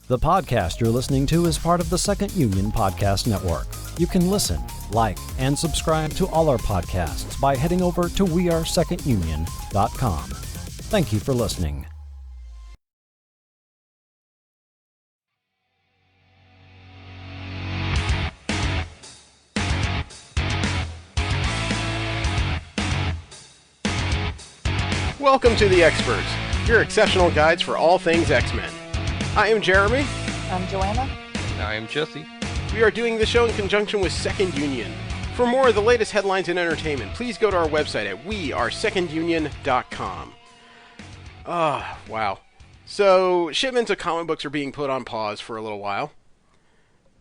The podcast you're listening to is part of the Second Union Podcast Network. You can listen, like, and subscribe to all our podcasts by heading over to wearesecondunion.com. Thank you for listening. Welcome to the X-Perts, your exceptional guides for all things X-Men. I am Jeremy. I'm Joanna. And I am Jesse. We are doing the show in conjunction with Second Union. For more of the latest headlines and entertainment, please go to our website at wearesecondunion.com. Wow. So, shipments of comic books are being put on pause for a little while,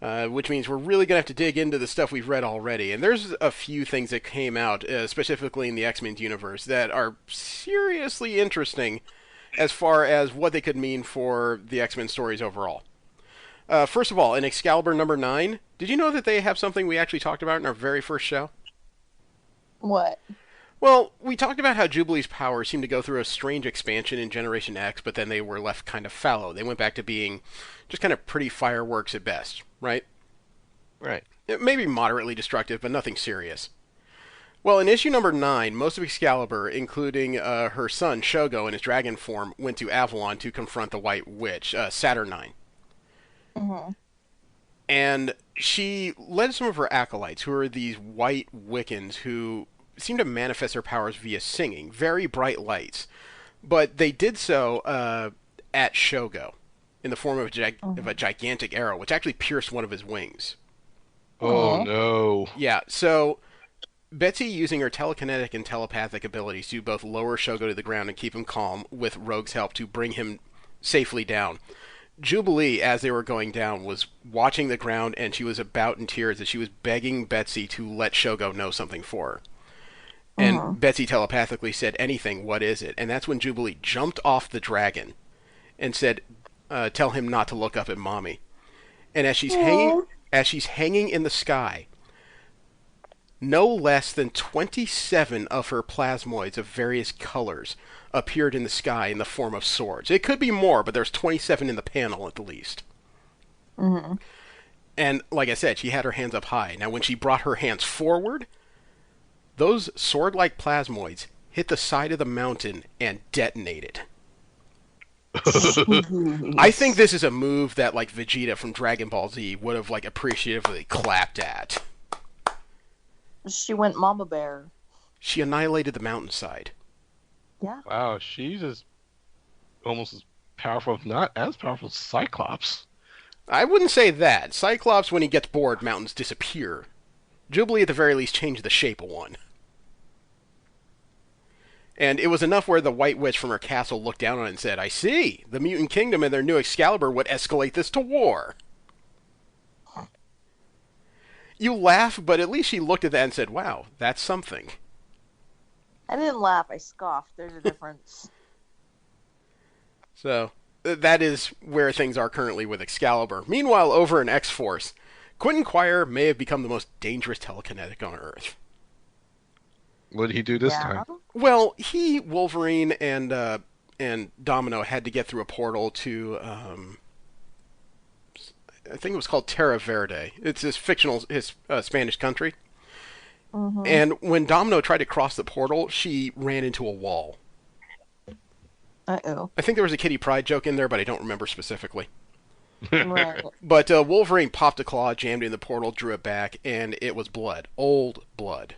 which means we're really going to have to dig into the stuff we've read already. And there's a few things that came out, specifically in the X-Men universe, that are seriously interesting as far as what they could mean for the X-Men stories overall. First of all, in Excalibur number 9, did you know that they have something we actually talked about in our very first show? What? Well, we talked about how Jubilee's powers seemed to go through a strange expansion in Generation X, but then they were left kind of fallow. They went back to being just kind of pretty fireworks at best, right? Right. It may be moderately destructive, but nothing serious. Well, in issue number 9, most of Excalibur, including her son, Shogo, in his dragon form, went to Avalon to confront the White Witch, Saturnine. Mm-hmm. And she led some of her acolytes, who are these white Wiccans who seem to manifest their powers via singing, very bright lights. But they did so at Shogo, in the form of a gigantic arrow, which actually pierced one of his wings. Oh, no. Yeah, so Betsy, using her telekinetic and telepathic abilities to both lower Shogo to the ground and keep him calm, with Rogue's help to bring him safely down. Jubilee, as they were going down, was watching the ground, and she was about in tears as she was begging Betsy to let Shogo know something for her. And Betsy telepathically said, "Anything, what is it?" And that's when Jubilee jumped off the dragon and said, "Tell him not to look up at Mommy." And as she's hanging in the sky, no less than 27 of her plasmoids of various colors appeared in the sky in the form of swords. It could be more, but there's 27 in the panel at the least. Mm-hmm. And like I said, she had her hands up high. Now, when she brought her hands forward, those sword-like plasmoids hit the side of the mountain and detonated. I think this is a move that, like, Vegeta from Dragon Ball Z would have, like, appreciatively clapped at. She went Mama Bear. She annihilated the mountainside. Yeah. Wow, she's almost as powerful, if not as powerful as Cyclops. I wouldn't say that. Cyclops, when he gets bored, mountains disappear. Jubilee, at the very least, changed the shape of one. And it was enough where the White Witch from her castle looked down on it and said, "I see. The Mutant Kingdom and their new Excalibur would escalate this to war." You laugh, but at least she looked at that and said, "Wow, that's something." I didn't laugh. I scoffed. There's a difference. So, that is where things are currently with Excalibur. Meanwhile, over in X-Force, Quentin Quire may have become the most dangerous telekinetic on Earth. What did he do this time? Well, he, Wolverine, and Domino had to get through a portal to, I think it was called Terra Verde. It's this fictional Spanish country. Mm-hmm. And when Domino tried to cross the portal, she ran into a wall. Uh-oh. I think there was a Kitty Pryde joke in there, but I don't remember specifically. Right. But Wolverine popped a claw, jammed it in the portal, drew it back, and it was blood. Old blood.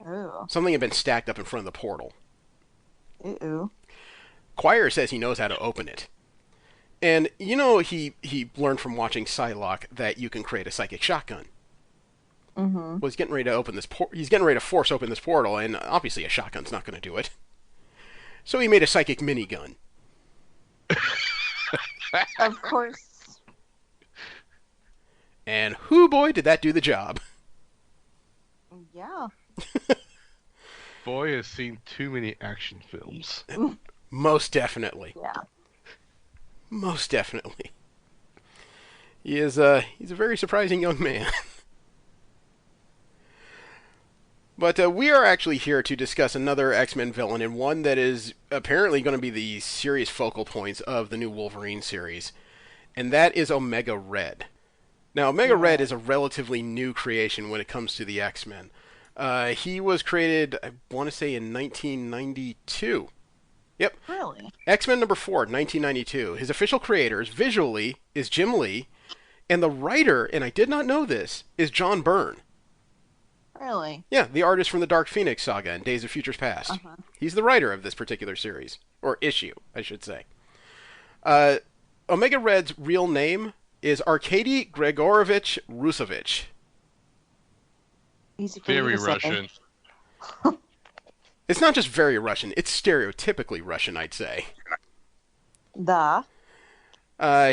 Ooh. Something had been stacked up in front of the portal. Ooh. Quire says he knows how to open it. And, you know, he learned from watching Psylocke that you can create a psychic shotgun. Mm-hmm. Well, he's getting ready to open this he's getting ready to force open this portal, and obviously a shotgun's not going to do it. So he made a psychic minigun. Of course. And hoo boy, did that do the job. Yeah. Boy has seen too many action films. Most definitely. Yeah. Most definitely. He's a very surprising young man. But we are actually here to discuss another X-Men villain, and one that is apparently going to be the serious focal points of the new Wolverine series. and that is Omega Red. Now, Omega Red is a relatively new creation when it comes to the X-Men. He was created, I want to say, in 1992. Yep. Really? X-Men number 4, 1992. His official creators, visually, is Jim Lee, and the writer, and I did not know this, is John Byrne. Really? Yeah, the artist from the Dark Phoenix saga and Days of Futures Past. Uh-huh. He's the writer of this particular series, or issue, I should say. Omega Red's real name is Arkady Grigorovich Rusovich. Easy for you Very to say. Russian. It's not just very Russian, it's stereotypically Russian, I'd say.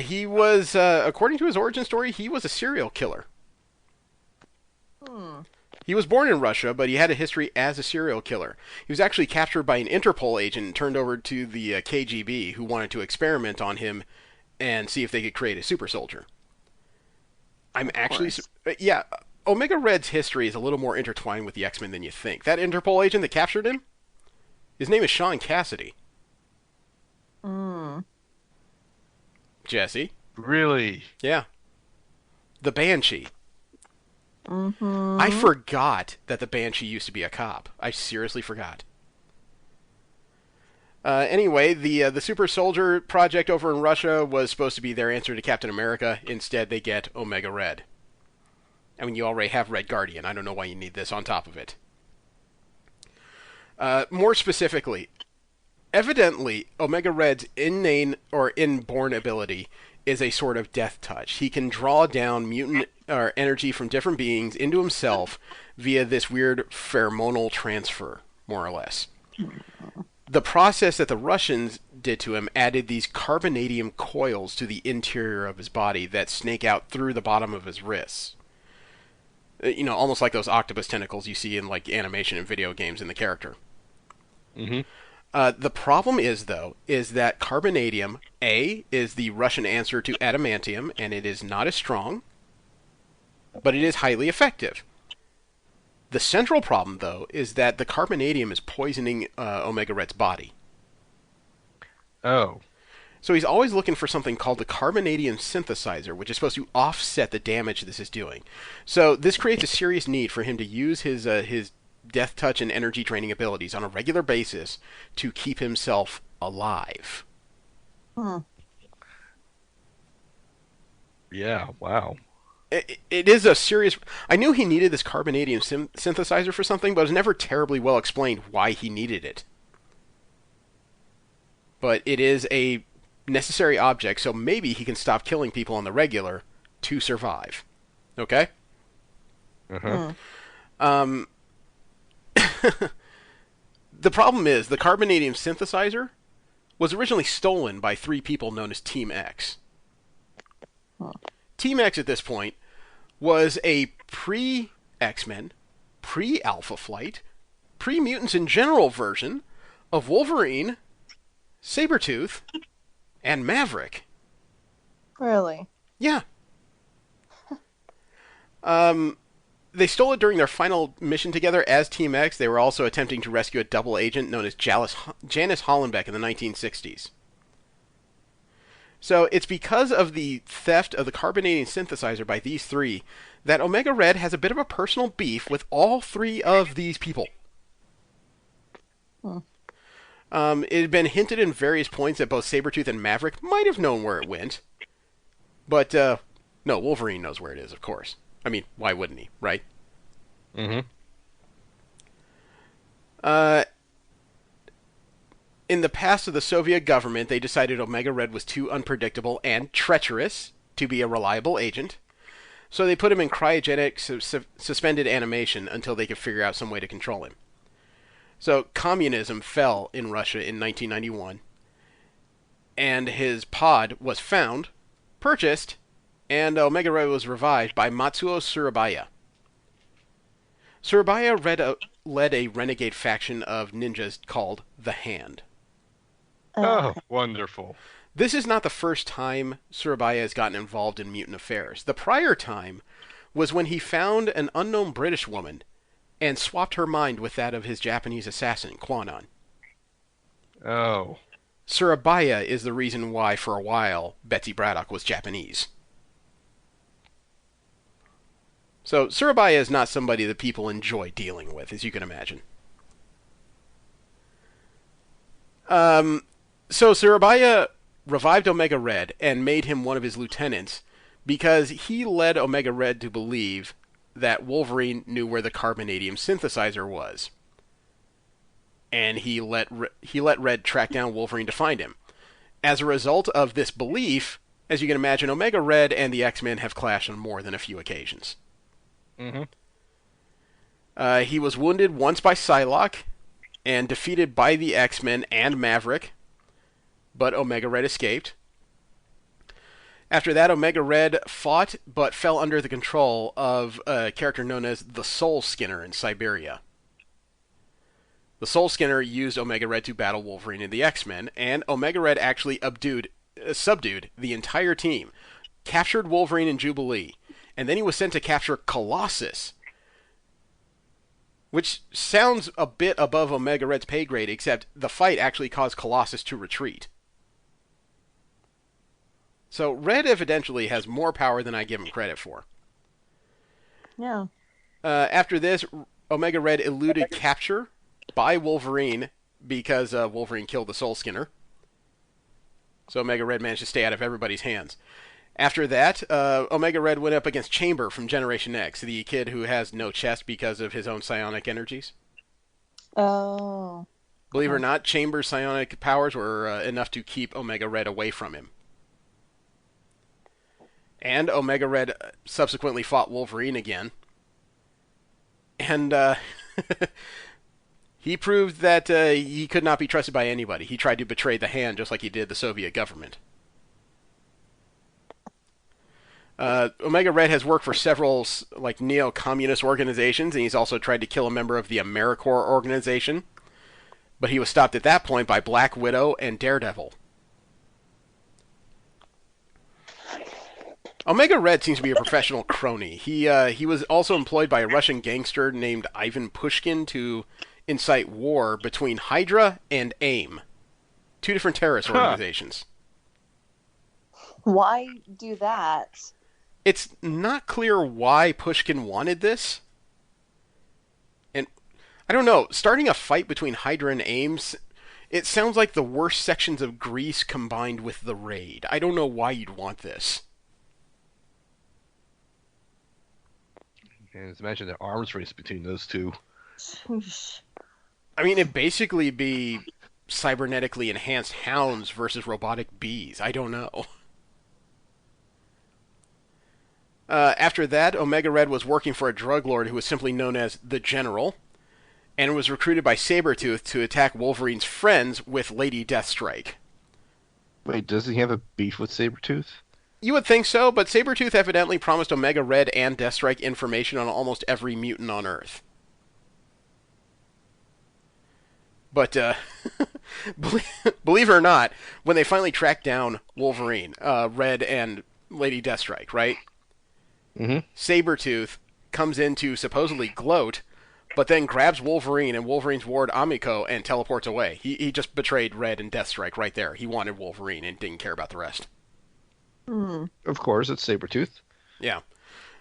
He was, according to his origin story, he was a serial killer. He was born in Russia, but he had a history as a serial killer. He was actually captured by an Interpol agent and turned over to the KGB, who wanted to experiment on him and see if they could create a super soldier. Yeah, Omega Red's history is a little more intertwined with the X-Men than you think. That Interpol agent that captured him, his name is Sean Cassidy. Jesse? Really? Yeah. The Banshee. I forgot that the Banshee used to be a cop. I seriously forgot. Anyway, the Super Soldier project over in Russia was supposed to be their answer to Captain America. Instead, they get Omega Red. I mean, you already have Red Guardian. I don't know why you need this on top of it. More specifically, evidently, Omega Red's inborn ability is a sort of death touch. He can draw down mutant energy from different beings into himself via this weird pheromonal transfer, more or less. The process that the Russians did to him added these carbonadium coils to the interior of his body that snake out through the bottom of his wrists. You know, almost like those octopus tentacles you see in like animation and video games in the character. The problem is that carbonadium, A, is the Russian answer to adamantium, and it is not as strong, but it is highly effective. The central problem, though, is that the carbonadium is poisoning Omega Red's body. Oh. So he's always looking for something called the carbonadium synthesizer, which is supposed to offset the damage this is doing. So this creates a serious need for him to use his death touch and energy draining abilities on a regular basis to keep himself alive. Yeah, wow. It is a serious... I knew he needed this carbonadium synthesizer for something, but it was never terribly well explained why he needed it. But it is a necessary object, so maybe he can stop killing people on the regular to survive. Okay? Uh-huh. The problem is, the carbonadium synthesizer was originally stolen by 3 people known as Team X. Team X at this point was a pre-X-Men, pre-Alpha Flight, pre-Mutants in General version of Wolverine, Sabretooth, and Maverick. Really? Yeah. They stole it during their final mission together as Team X. They were also attempting to rescue a double agent known as Janice Hollenbeck in the 1960s. So it's because of the theft of the carbonadium synthesizer by these 3 that Omega Red has a bit of a personal beef with all 3 of these people. It had been hinted in various points that both Sabretooth and Maverick might have known where it went. But, no, Wolverine knows where it is, of course. I mean, why wouldn't he, right? In the past of the Soviet government, they decided Omega Red was too unpredictable and treacherous to be a reliable agent, so they put him in cryogenic suspended animation until they could figure out some way to control him. So communism fell in Russia in 1991, and his pod was found, purchased, and Omega Red was revived by Matsuo Surabaya. Surabaya led a renegade faction of ninjas called the Hand. Oh, wonderful. This is not the first time Surabaya has gotten involved in mutant affairs. The prior time was when he found an unknown British woman and swapped her mind with that of his Japanese assassin, Kwanon. Oh. Surabaya is the reason why, for a while, Betsy Braddock was Japanese. So Surabaya is not somebody that people enjoy dealing with, as you can imagine. So Surabaya revived Omega Red and made him one of his lieutenants because he led Omega Red to believe that Wolverine knew where the carbonadium synthesizer was. And he let Red track down Wolverine to find him. As a result of this belief, as you can imagine, Omega Red and the X-Men have clashed on more than a few occasions. Mm-hmm. He was wounded once by Psylocke and defeated by the X-Men and Maverick, but Omega Red escaped. After that, Omega Red fought but fell under the control of a character known as the Soul Skinner in Siberia. The Soul Skinner used Omega Red to battle Wolverine and the X-Men, and Omega Red actually subdued the entire team, captured Wolverine and Jubilee, and then he was sent to capture Colossus, which sounds a bit above Omega Red's pay grade, except the fight actually caused Colossus to retreat. So Red evidently has more power than I give him credit for. Yeah. After this, Omega Red eluded capture by Wolverine because Wolverine killed the Soul Skinner. So Omega Red managed to stay out of everybody's hands. After that, Omega Red went up against Chamber from Generation X, the kid who has no chest because of his own psionic energies. Oh. Believe it or not, Chamber's psionic powers were enough to keep Omega Red away from him. And Omega Red subsequently fought Wolverine again. And he proved that he could not be trusted by anybody. He tried to betray the hand just like he did the Soviet government. Omega Red has worked for several neo-communist organizations, and he's also tried to kill a member of the AmeriCorps organization. But he was stopped at that point by Black Widow and Daredevil. Omega Red seems to be a professional crony. He was also employed by a Russian gangster named Ivan Pushkin to incite war between Hydra and AIM, two different terrorist organizations. Why do that? It's not clear why Pushkin wanted this. And I don't know, starting a fight between Hydra and AIM, it sounds like the worst sections of Greece combined with the Raid. I don't know why you'd want this. And imagine the arms race between those two. I mean, it'd basically be cybernetically enhanced hounds versus robotic bees. I don't know. After that, Omega Red was working for a drug lord who was simply known as the General, and was recruited by Sabretooth to attack Wolverine's friends with Lady Deathstrike. Wait, does he have a beef with Sabretooth? You would think so, but Sabretooth evidently promised Omega Red and Deathstrike information on almost every mutant on Earth. But, believe it or not, when they finally track down Wolverine, Red and Lady Deathstrike, right? Mm-hmm. Sabretooth comes in to supposedly gloat, but then grabs Wolverine and Wolverine's ward Amiko and teleports away. He just betrayed Red and Deathstrike right there. He wanted Wolverine and didn't care about the rest. Of course, it's Sabretooth. Yeah.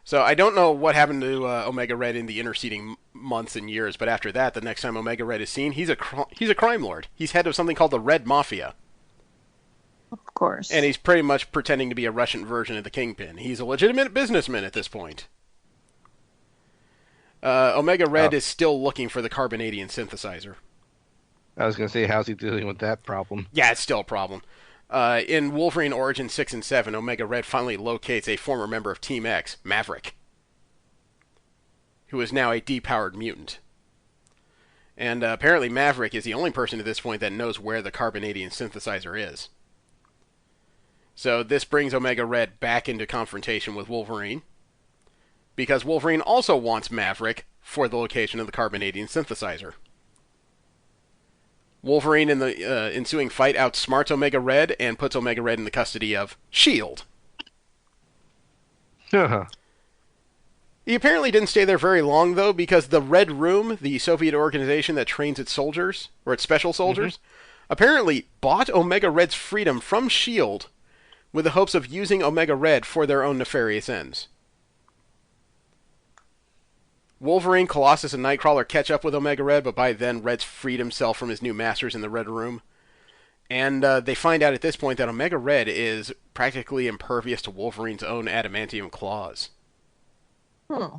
So I don't know what happened to Omega Red in the interceding months and years, but after that, the next time Omega Red is seen, he's a crime lord. He's head of something called the Red Mafia. Of course. And he's pretty much pretending to be a Russian version of the Kingpin. He's a legitimate businessman at this point. Omega Red is still looking for the carbonadium synthesizer. I was going to say, how's he dealing with that problem? Yeah, it's still a problem. In Wolverine Origin 6 and 7, Omega Red finally locates a former member of Team X, Maverick, who is now a depowered mutant. And apparently Maverick is the only person at this point that knows where the carbonadium synthesizer is. So this brings Omega Red back into confrontation with Wolverine, because Wolverine also wants Maverick for the location of the carbonadium synthesizer. Wolverine in the ensuing fight outsmarts Omega Red and puts Omega Red in the custody of S.H.I.E.L.D. Uh-huh. He apparently didn't stay there very long, though, because the Red Room, the Soviet organization that trains its soldiers, or its special soldiers, apparently bought Omega Red's freedom from S.H.I.E.L.D. with the hopes of using Omega Red for their own nefarious ends. Wolverine, Colossus, and Nightcrawler catch up with Omega Red, but by then Red's freed himself from his new masters in the Red Room. And they find out at this point that Omega Red is practically impervious to Wolverine's own adamantium claws. Hmm.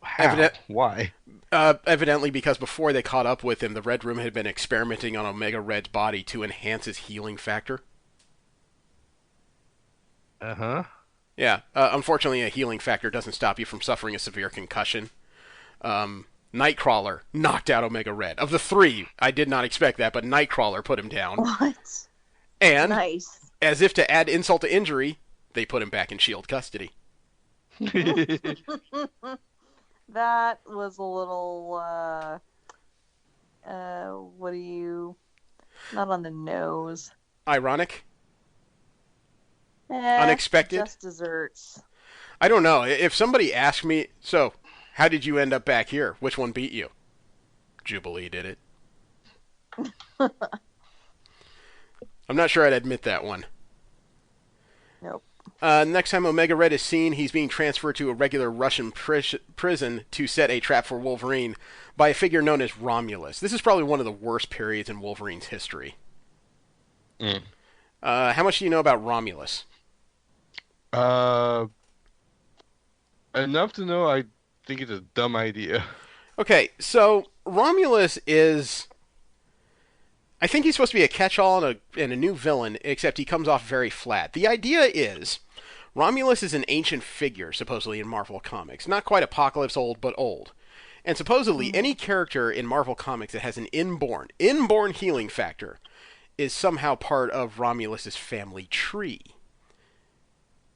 How? Why? Evidently because before they caught up with him, the Red Room had been experimenting on Omega Red's body to enhance his healing factor. Uh-huh. Yeah, unfortunately a healing factor doesn't stop you from suffering a severe concussion. Nightcrawler knocked out Omega Red. Of the three, I did not expect that, but Nightcrawler put him down. What? And, Nice. as if to add insult to injury, they put him back in S.H.I.E.L.D. custody. That was a little, not on the nose. Ironic? Unexpected? Just desserts. I don't know. If somebody asked me, so, how did you end up back here? Which one beat you? Jubilee did it. I'm not sure I'd admit that one. Nope. Next time Omega Red is seen, he's being transferred to a regular Russian prison to set a trap for Wolverine by a figure known as Romulus. This is probably one of the worst periods in Wolverine's history. How much do you know about Romulus? Enough to know I think it's a dumb idea. Okay, so Romulus is... I think he's supposed to be a catch-all and a new villain, except he comes off very flat. The idea is, Romulus is an ancient figure, supposedly, in Marvel Comics. Not quite Apocalypse old, but old. And supposedly, any character in Marvel Comics that has an inborn healing factor is somehow part of Romulus's family tree.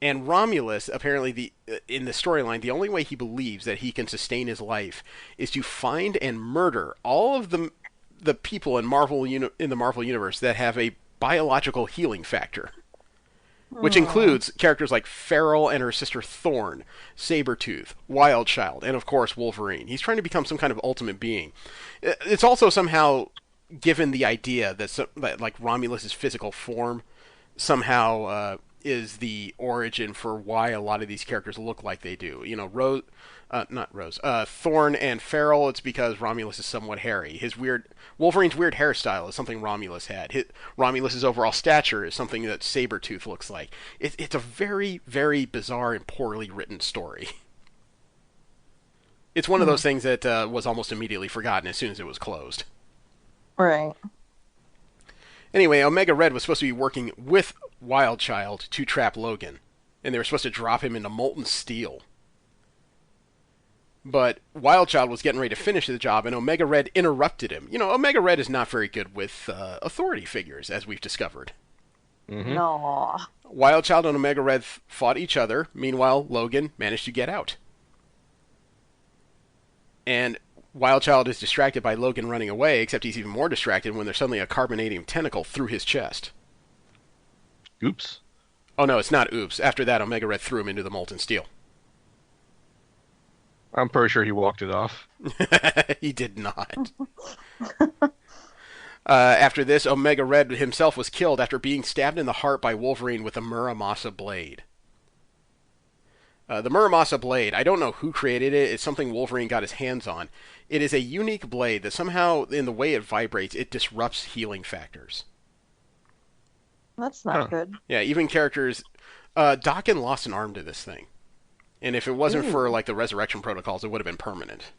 And Romulus, apparently, in the storyline, the only way he believes that he can sustain his life is to find and murder all of the people in the Marvel Universe that have a biological healing factor. Which includes characters like Feral and her sister Thorn, Sabretooth, Wildchild, and of course Wolverine. He's trying to become some kind of ultimate being. It's also somehow given the idea that like Romulus's physical form somehow is the origin for why a lot of these characters look like they do. You know, Thorn and Feral, it's because Romulus is somewhat hairy. Wolverine's weird hairstyle is something Romulus had. Romulus's overall stature is something that Sabretooth looks like. It's a very, very bizarre and poorly written story. It's one of those things that was almost immediately forgotten as soon as it was closed. Right. Anyway, Omega Red was supposed to be working with Wildchild to trap Logan, and they were supposed to drop him into molten steel. But Wildchild was getting ready to finish the job, and Omega Red interrupted him. You know, Omega Red is not very good with authority figures, as we've discovered. Mm-hmm. No. Wildchild and Omega Red fought each other. Meanwhile, Logan managed to get out. And Wildchild is distracted by Logan running away, except he's even more distracted when there's suddenly a carbonadium tentacle through his chest. Oops. Oh no, it's not oops. After that, Omega Red threw him into the molten steel. I'm pretty sure he walked it off. He did not. After this, Omega Red himself was killed after being stabbed in the heart by Wolverine with a Muramasa blade. The Muramasa blade, I don't know who created it. It's something Wolverine got his hands on. It is a unique blade that somehow, in the way it vibrates, it disrupts healing factors. That's not good. Yeah, even characters... Daken lost an arm to this thing. And if it wasn't for like the resurrection protocols, it would have been permanent.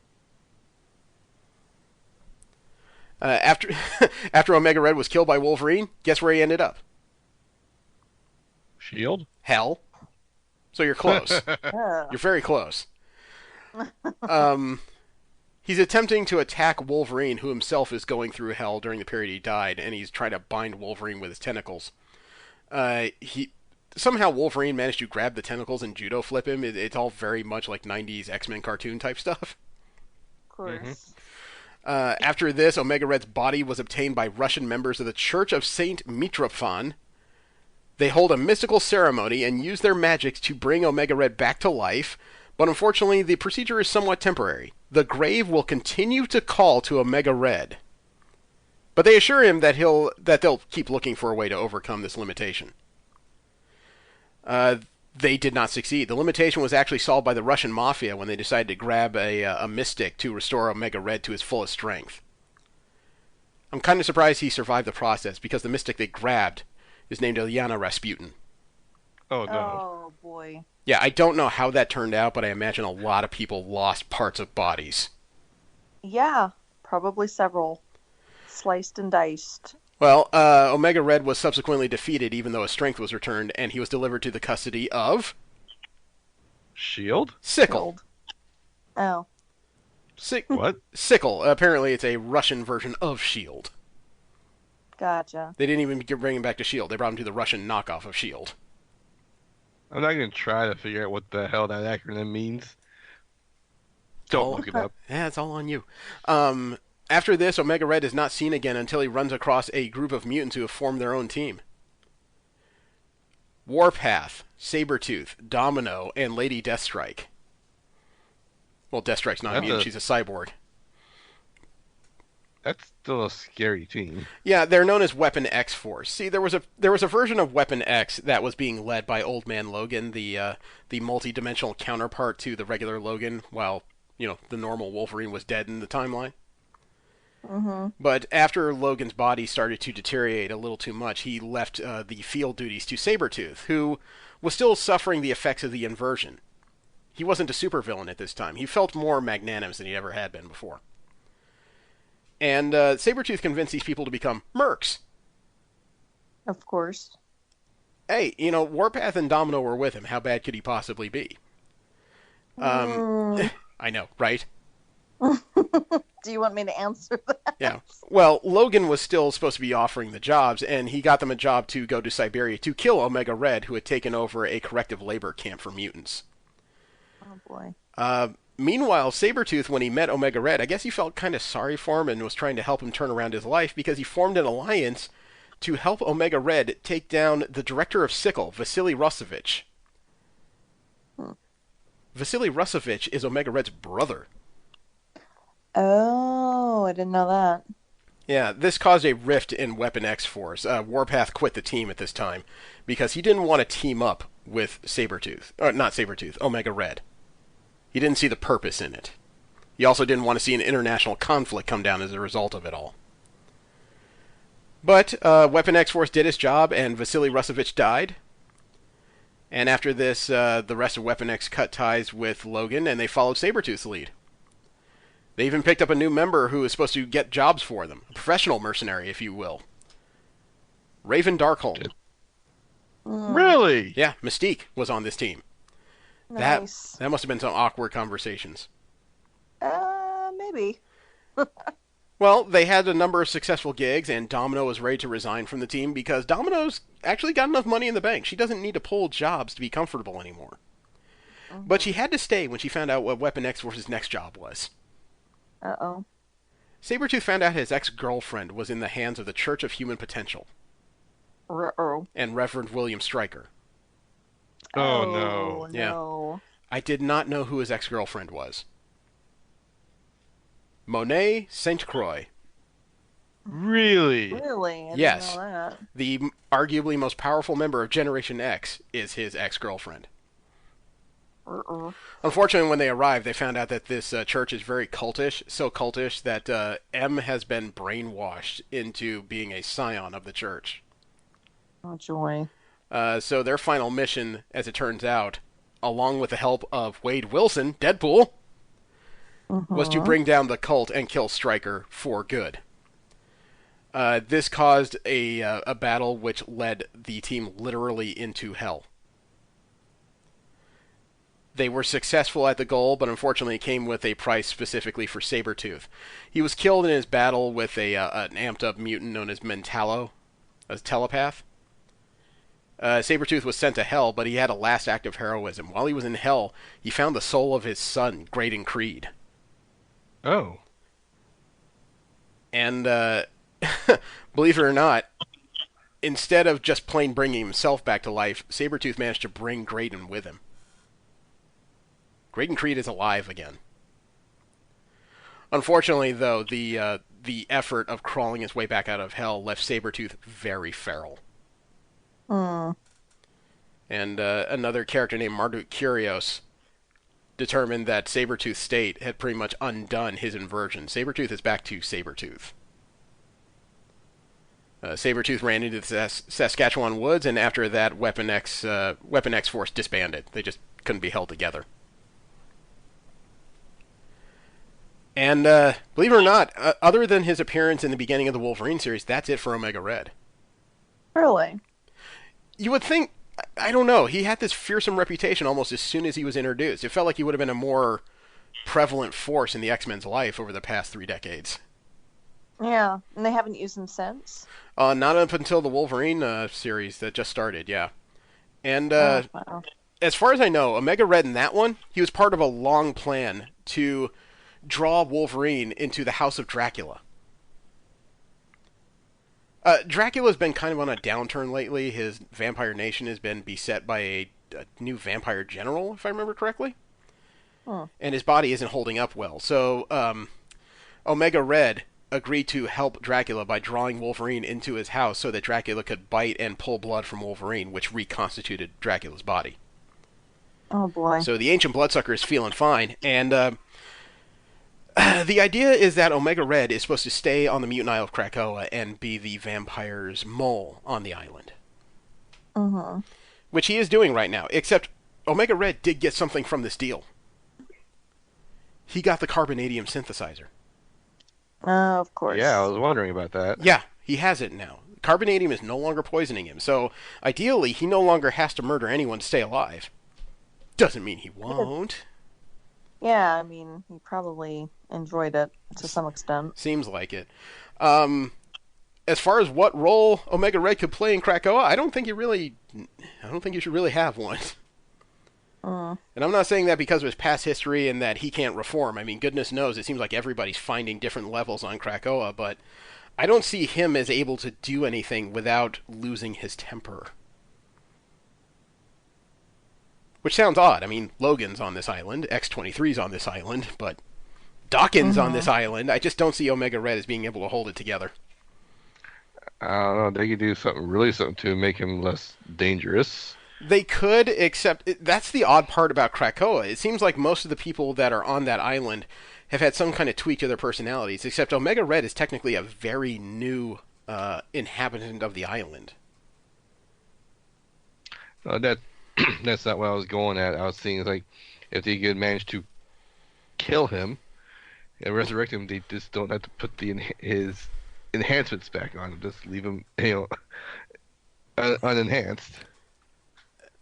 After Omega Red was killed by Wolverine, guess where he ended up? S.H.I.E.L.D.? Hell. So you're close. You're very close. He's attempting to attack Wolverine, who himself is going through hell during the period he died, and he's trying to bind Wolverine with his tentacles. Somehow Wolverine managed to grab the tentacles and judo flip him. It's all very much like 90s X-Men cartoon type stuff. Of course. Mm-hmm. After this, Omega Red's body was obtained by Russian members of the Church of Saint Mitrophon. They hold a mystical ceremony and use their magics to bring Omega Red back to life, but unfortunately the procedure is somewhat temporary. The grave will continue to call to Omega Red. But they assure him that they'll keep looking for a way to overcome this limitation. They did not succeed. The limitation was actually solved by the Russian mafia when they decided to grab a mystic to restore Omega Red to his fullest strength. I'm kind of surprised he survived the process, because the mystic they grabbed is named Ilyana Rasputin. Oh, no. Oh, boy. Yeah, I don't know how that turned out, but I imagine a lot of people lost parts of bodies. Yeah, probably several. Sliced and diced. Well, Omega Red was subsequently defeated, even though his strength was returned, and he was delivered to the custody of... Shield? Sickle. Oh. What? Sickle. Apparently it's a Russian version of S.H.I.E.L.D. Gotcha. They didn't even bring him back to S.H.I.E.L.D. They brought him to the Russian knockoff of S.H.I.E.L.D. I'm not going to try to figure out what the hell that acronym means. Don't look it up. Yeah, it's all on you. After this, Omega Red is not seen again until he runs across a group of mutants who have formed their own team. Warpath, Sabretooth, Domino, and Lady Deathstrike. Well, Deathstrike's not a mutant, she's a cyborg. That's still a scary team. Yeah, they're known as Weapon X Force. See, there was a version of Weapon X that was being led by Old Man Logan, the multi-dimensional counterpart to the regular Logan, while, the normal Wolverine was dead in the timeline. Mm-hmm. But after Logan's body started to deteriorate a little too much, he left the field duties to Sabretooth, who was still suffering the effects of the inversion. He wasn't a supervillain at this time. He felt more magnanimous than he ever had been before. And Sabretooth convinced these people to become mercs. Of course. Hey, Warpath and Domino were with him. How bad could he possibly be? I know, right? Do you want me to answer that? Yeah. Well, Logan was still supposed to be offering the jobs, and he got them a job to go to Siberia to kill Omega Red, who had taken over a corrective labor camp for mutants. Oh, boy. Meanwhile, Sabretooth, when he met Omega Red, I guess he felt kind of sorry for him and was trying to help him turn around his life, because he formed an alliance to help Omega Red take down the director of Sickle, Vasily Rusevich. Vasily Rusevich is Omega Red's brother. Oh, I didn't know that. Yeah, this caused a rift in Weapon X Force. Warpath quit the team at this time because he didn't want to team up with Sabretooth. Or not Sabretooth, Omega Red. He didn't see the purpose in it. He also didn't want to see an international conflict come down as a result of it all. But Weapon X Force did its job, and Vasily Rusevich died. And after this, the rest of Weapon X cut ties with Logan, and they followed Sabretooth's lead. They even picked up a new member who was supposed to get jobs for them. A professional mercenary, if you will. Raven Darkholm. Really? Yeah, Mystique was on this team. Nice. That must have been some awkward conversations. Maybe. Well, they had a number of successful gigs, and Domino was ready to resign from the team because Domino's actually got enough money in the bank. She doesn't need to pull jobs to be comfortable anymore. Mm-hmm. But she had to stay when she found out what Weapon X Force's next job was. Uh-oh. Sabretooth found out his ex-girlfriend was in the hands of the Church of Human Potential. Uh-oh. And Reverend William Stryker. Oh, no. No. I did not know who his ex-girlfriend was. Monet St. Croix. Really? Really? I Yes. didn't know that. The arguably most powerful member of Generation X is his ex-girlfriend. Unfortunately, when they arrived, they found out that this church is very cultish, so cultish that M has been brainwashed into being a scion of the church. Oh, joy. So their final mission, as it turns out, along with the help of Wade Wilson, Deadpool, was to bring down the cult and kill Stryker for good. This caused a battle which led the team literally into hell. They were successful at the goal, but unfortunately it came with a price specifically for Sabretooth. He was killed in his battle with an amped-up mutant known as Mentalo, a telepath. Sabretooth was sent to hell, but he had a last act of heroism. While he was in hell, he found the soul of his son, Graydon Creed. Oh. And, believe it or not, instead of just plain bringing himself back to life, Sabretooth managed to bring Graydon with him. Graydon Creed is alive again. Unfortunately, though, the the effort of crawling his way back out of hell left Sabretooth very feral. Hmm. And another character named Marduk Curios determined that Sabretooth's state had pretty much undone his inversion. Sabretooth is back to Sabretooth. Sabretooth ran into the Saskatchewan woods, and after that, Weapon X Force disbanded. They just couldn't be held together. And believe it or not, other than his appearance in the beginning of the Wolverine series, that's it for Omega Red. Really? You would think, I don't know, he had this fearsome reputation almost as soon as he was introduced. It felt like he would have been a more prevalent force in the X-Men's life over the past 3 decades. Yeah, and they haven't used him since? Not up until the Wolverine series that just started, yeah. And Wow. as far as I know, Omega Red in that one, he was part of a long plan to draw Wolverine into the House of Dracula. Dracula's been kind of on a downturn lately. His vampire nation has been beset by a new vampire general, if I remember correctly. Hmm. And his body isn't holding up well. So Omega Red agreed to help Dracula by drawing Wolverine into his house so that Dracula could bite and pull blood from Wolverine, which reconstituted Dracula's body. Oh boy. So the ancient bloodsucker is feeling fine, and the idea is that Omega Red is supposed to stay on the mutant isle of Krakoa and be the vampire's mole on the island. Mm-hmm. Which he is doing right now, except Omega Red did get something from this deal. He got the carbonadium synthesizer. Oh, of course. Yeah, I was wondering about that. Yeah, he has it now. Carbonadium is no longer poisoning him, so ideally he no longer has to murder anyone to stay alive. Doesn't mean he won't. Yeah, I mean, he probably enjoyed it to some extent. Seems like it. As far as what role Omega Red could play in Krakoa, I don't think you should really have one. Mm. And I'm not saying that because of his past history and that he can't reform. I mean, goodness knows, it seems like everybody's finding different levels on Krakoa, but I don't see him as able to do anything without losing his temper. Which sounds odd. I mean, Logan's on this island, X-23's on this island, but Dawkins on this island. I just don't see Omega Red as being able to hold it together. I don't know. They could do something to make him less dangerous. They could, except that's the odd part about Krakoa. It seems like most of the people that are on that island have had some kind of tweak to their personalities, except Omega Red is technically a very new inhabitant of the island. That's not what I was going at. I was thinking, like, if they could manage to kill him and resurrect him, they just don't have to put his enhancements back on him. Just leave him, unenhanced.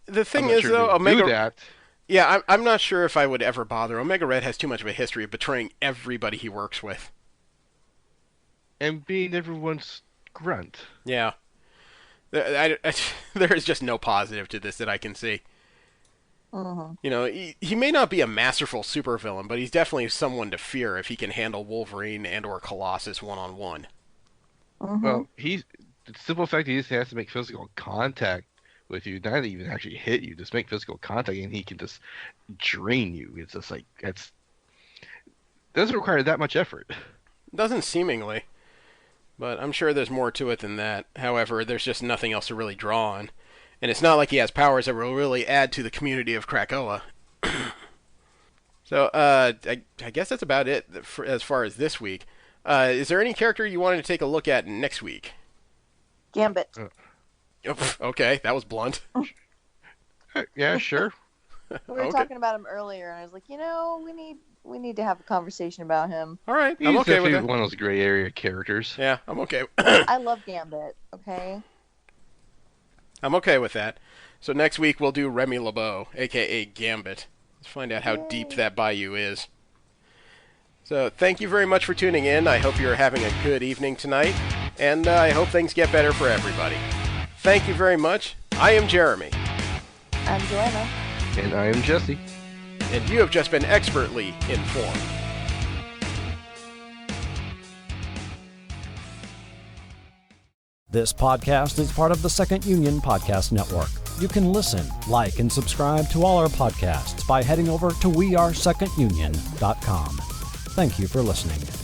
The thing is, though, Omega... do that. Yeah, I'm not sure if I would ever bother. Omega Red has too much of a history of betraying everybody he works with. And being everyone's grunt. Yeah. There is just no positive to this that I can see. Mm-hmm. You know, he may not be a masterful supervillain, but he's definitely someone to fear if he can handle Wolverine and or Colossus one-on-one. Mm-hmm. Well, the simple fact he just has to make physical contact with you, not even actually hit you, just make physical contact, and he can just drain you. It's just like, doesn't require that much effort. Doesn't seemingly. But I'm sure there's more to it than that. However, there's just nothing else to really draw on. And it's not like he has powers that will really add to the community of Krakoa. So, I guess that's about it as far as this week. Is there any character you wanted to take a look at next week? Gambit. Okay, that was blunt. Yeah, sure. We were talking about him earlier, and I was like, we need to have a conversation about him. All right, He's I'm okay with definitely that. one of those gray area characters. Yeah, I'm okay. I love Gambit, okay? I'm okay with that. So next week we'll do Remy LeBeau, a.k.a. Gambit. Let's find out how deep that bayou is. So thank you very much for tuning in. I hope you're having a good evening tonight, and I hope things get better for everybody. Thank you very much. I am Jeremy. I'm Joanna. And I am Jesse. And you have just been expertly informed. This podcast is part of the Second Union Podcast Network. You can listen, like, and subscribe to all our podcasts by heading over to wearesecondunion.com. Thank you for listening.